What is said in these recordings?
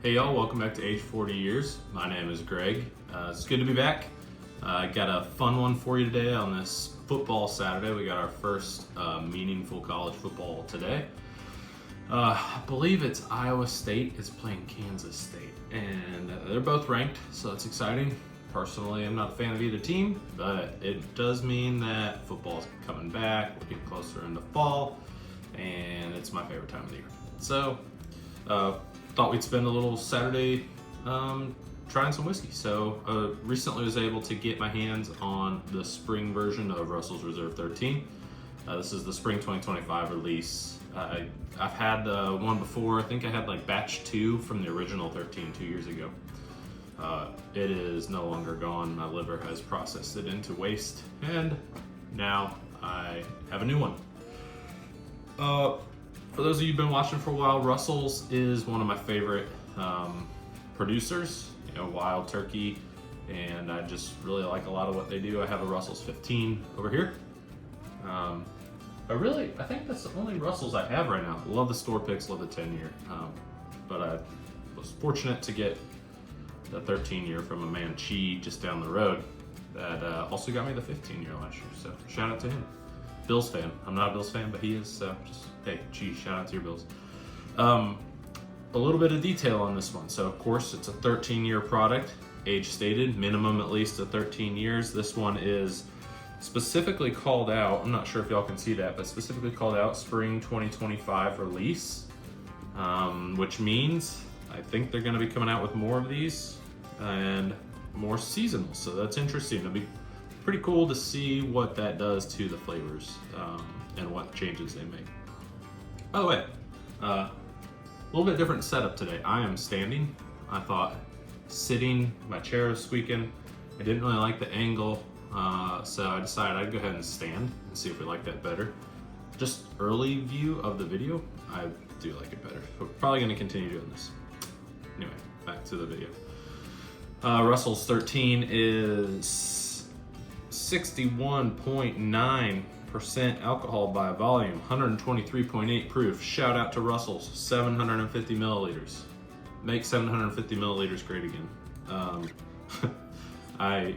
Hey y'all, welcome back to Age 40 Years. My name is Greg. It's good to be back. I got a fun one for you today on this football Saturday. We got our first meaningful college football today. I believe it's Iowa State is playing Kansas State, and they're both ranked, so it's exciting. Personally, I'm not a fan of either team, but it does mean that football's coming back. We're getting closer into fall, and it's my favorite time of the year. So, thought we'd spend a little Saturday trying some whiskey. So recently was able to get my hands on the spring version of Russell's Reserve 13. This is the spring 2025 release. I've had one before. I think I had like batch 2 from the original 13 2 years ago. It is no longer gone. My liver has processed it into waste, and now I have a new one. For those of you who've been watching for a while, Russell's is one of my favorite producers, Wild Turkey, and I just really like a lot of what they do. I have a Russell's 15 over here. I think that's the only Russell's I have right now. Love the store picks, love the 10-year, but I was fortunate to get the 13-year from a man, Chi, just down the road, that also got me the 15-year last year, so shout out to him. Bills fan. I'm not a Bills fan, but he is, so just, hey, geez, shout out to your Bills. A little bit of detail on this one. So, of course, it's a 13-year product, age stated, minimum at least of 13 years. This one is specifically called out, I'm not sure if y'all can see that, but specifically called out Spring 2025 release, which means I think they're going to be coming out with more of these and more seasonal. So that's interesting. It'll be pretty cool to see what that does to the flavors and what changes they make. By the way, a little bit different setup today. I am standing. I thought sitting, my chair is squeaking. I didn't really like the angle, so I decided I'd go ahead and stand and see if we like that better. Just early view of the video, I do like it better. We're probably going to continue doing this. Anyway, back to the video. Russell's 13 is 61.9% alcohol by volume, 123.8 proof. Shout out to Russell's, 750 milliliters. Make 750 milliliters great again. I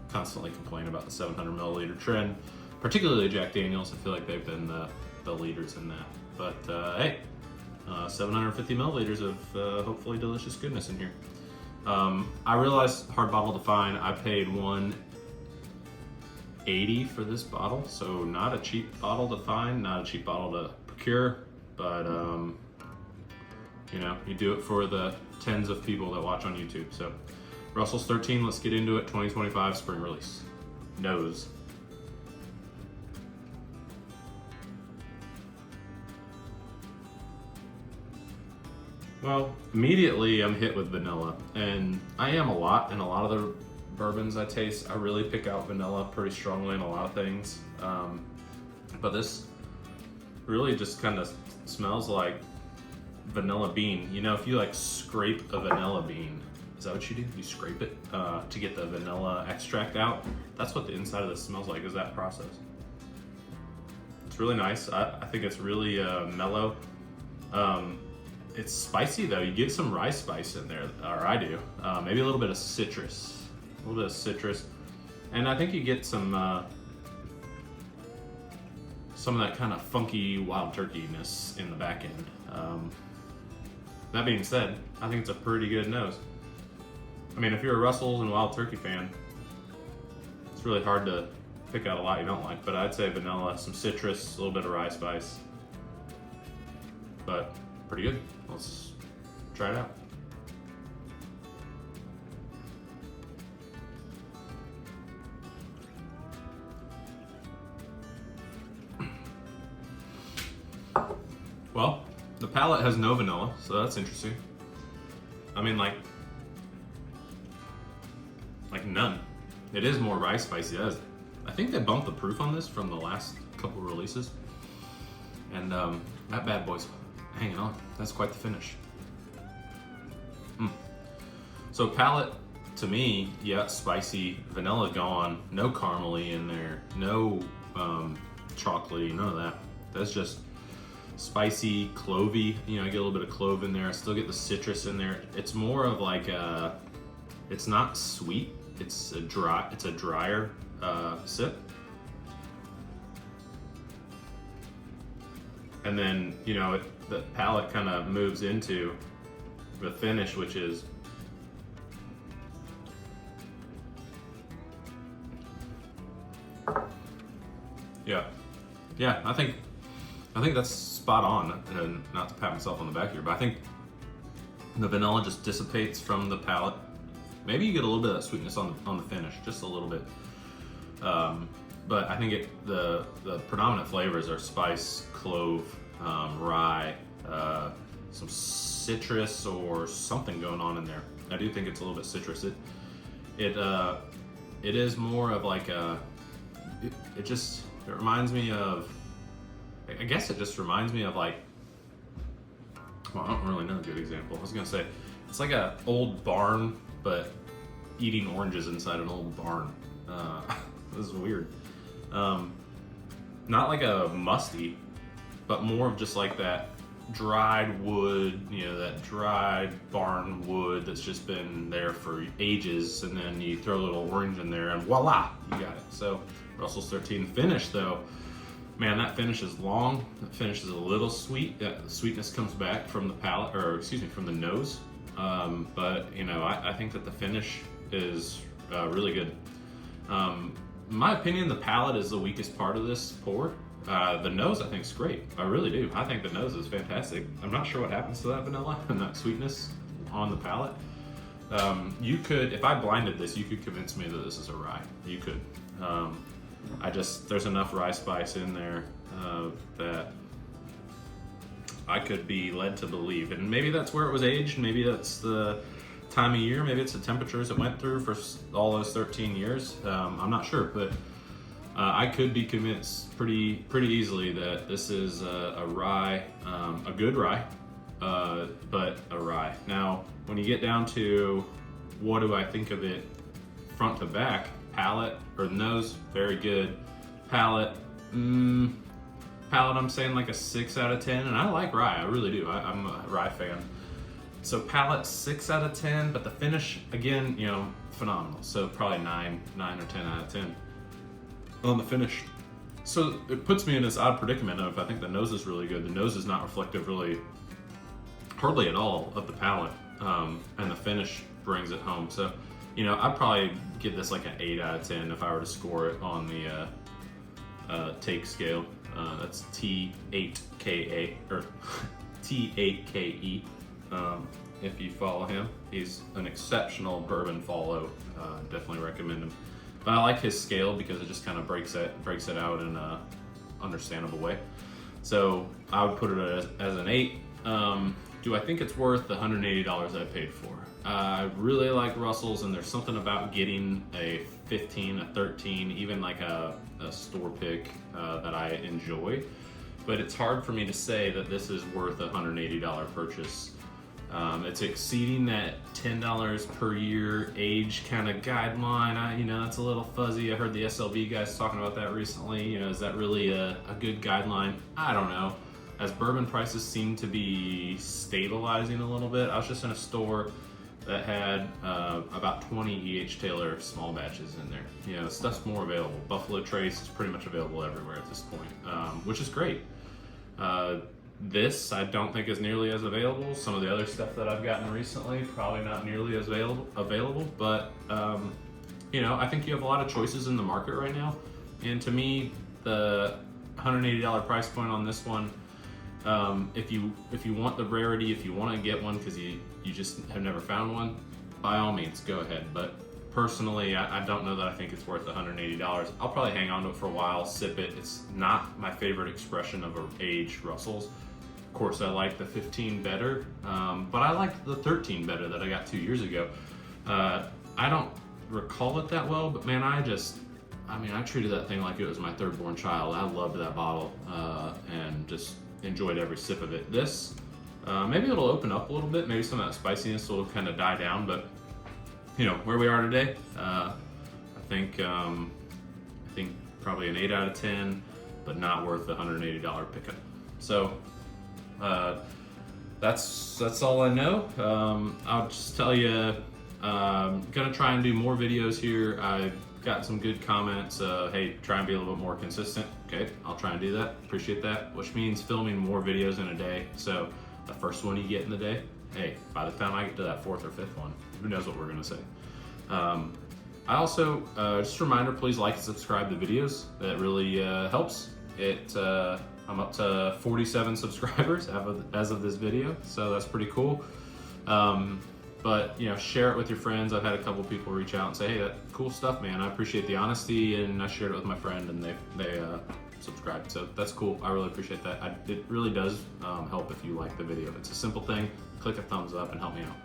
constantly complain about the 700 milliliter trend, particularly Jack Daniels. I feel like they've been the leaders in that. But hey, 750 milliliters of hopefully delicious goodness in here. I realized hard bottle to find. I paid $180 for this bottle, so not a cheap bottle to find, not a cheap bottle to procure, but you do it for the tens of people that watch on YouTube. So Russell's 13, let's get into it. 2025 spring release. Nose. Well, immediately I'm hit with vanilla, and I am a lot in a lot of the bourbons I taste. I really pick out vanilla pretty strongly in a lot of things, but this really just kind of smells like vanilla bean. If you like scrape a vanilla bean, is that what you do? You scrape it to get the vanilla extract out? That's what the inside of this smells like, is that process. It's really nice. I think it's really mellow. It's spicy though. You get some rice spice in there, or I do. Maybe a little bit of citrus, and I think you get some of that kind of funky wild turkey-ness in the back end. That being said, I think it's a pretty good nose. I mean, if you're a Russell's and Wild Turkey fan, it's really hard to pick out a lot you don't like. But I'd say vanilla, some citrus, a little bit of rye spice, but pretty good. Let's try it out. Well, the palate has no vanilla, so that's interesting. I mean, like none. It is more rye spicy. I think they bumped the proof on this from the last couple releases, and that bad boy's hanging on. That's quite the finish. So palate, to me, yeah, spicy, vanilla gone, no caramely in there, no chocolatey, none of that. That's just spicy, clovey. You know, I get a little bit of clove in there. I still get the citrus in there. It's more of like it's not sweet. It's a drier sip. And then, you know, the palate kind of moves into the finish, which is yeah. I think that's spot on. And not to pat myself on the back here, but I think the vanilla just dissipates from the palate. Maybe you get a little bit of that sweetness on the finish, just a little bit. But I think the predominant flavors are spice, clove, rye, some citrus or something going on in there. I do think it's a little bit citrus. It is more of like it reminds me of, I guess it just reminds me of like, well, I don't really know a good example. I was gonna say it's like a old barn, but eating oranges inside an old barn. This is weird. Not like a musty, but more of just like that dried wood, you know, that dried barn wood that's just been there for ages, and then you throw a little orange in there and voila, you got it. So Russell's 13 finish though, man, that finish is long. That finish is a little sweet. The sweetness comes back from the palate, or excuse me, from the nose. But you know, I think that the finish is really good. In my opinion, the palate is the weakest part of this pour. The nose, I think, is great. I really do. I think the nose is fantastic. I'm not sure what happens to that vanilla and that sweetness on the palate. You could, if I blinded this, you could convince me that this is a rye. You could. There's enough rye spice in there that I could be led to believe. And maybe that's where it was aged. Maybe that's the time of year. Maybe it's the temperatures it went through for all those 13 years. I'm not sure, but I could be convinced pretty easily that this is a rye, a good rye, but a rye. Now, when you get down to what do I think of it front to back, palate or nose, very good. Palate, I'm saying like a 6 out of 10, and I like rye, I really do. I'm a rye fan. So palate 6 out of 10, but the finish, again, you know, phenomenal. So probably 9 or 10 out of 10 on the finish. So it puts me in this odd predicament of, I think the nose is really good. The nose is not reflective really, hardly at all of the palate, and the finish brings it home. So, you know, I'd probably give this like an 8 out of 10 if I were to score it on the take scale. That's T8KA, or T8KE. If you follow him, he's an exceptional bourbon follow. Definitely recommend him. But I like his scale because it just kind of breaks it out in a understandable way. So I would put it as an 8. Do I think it's worth the $180 I paid for? I really like Russell's, and there's something about getting a 15, a 13, even like a store pick that I enjoy. But it's hard for me to say that this is worth a $180 purchase. It's exceeding that $10 per year age kind of guideline. You know, that's a little fuzzy. I heard the SLB guys talking about that recently. You know, is that really a good guideline? I don't know. As bourbon prices seem to be stabilizing a little bit, I was just in a store that had about 20 E.H. Taylor small batches in there. You know, stuff's more available. Buffalo Trace is pretty much available everywhere at this point, which is great. This I don't think is nearly as available. Some of the other stuff that I've gotten recently, probably not nearly as available, but you know, I think you have a lot of choices in the market right now. And to me, the $180 price point on this one, if you want the rarity, if you want to get one because you just have never found one, by all means, go ahead. But personally, I don't know that I think it's worth $180. I'll probably hang on to it for a while, sip it. It's not my favorite expression of an aged Russell's. Of course, I like the 15 better, but I liked the 13 better that I got 2 years ago. I don't recall it that well, but man, I treated that thing like it was my third born child. I loved that bottle and just enjoyed every sip of it. This, maybe it'll open up a little bit. Maybe some of that spiciness will kind of die down, but you know, where we are today, I think probably an 8 out of 10, but not worth the $180 pickup. So That's all I know. I'll just tell you, gonna try and do more videos here. I've got some good comments. Hey, try and be a little bit more consistent. Okay, I'll try and do that. Appreciate that. Which means filming more videos in a day. So the first one you get in the day, hey, by the time I get to that 4th or 5th one, who knows what we're gonna say. I also, just a reminder, please like and subscribe to videos. That really helps. I'm up to 47 subscribers as of this video, so that's pretty cool. But share it with your friends. I've had a couple people reach out and say, hey, that cool stuff, man. I appreciate the honesty, and I shared it with my friend, and they subscribed. So that's cool. I really appreciate that. It really does help if you like the video. It's a simple thing. Click a thumbs up and help me out.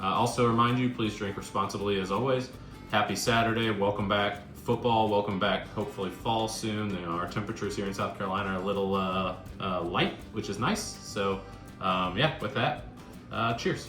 Also remind you, please drink responsibly as always. Happy Saturday. Welcome back. Football, welcome back. Hopefully fall soon. Our temperatures here in South Carolina are a little light, which is nice. So yeah, with that, cheers.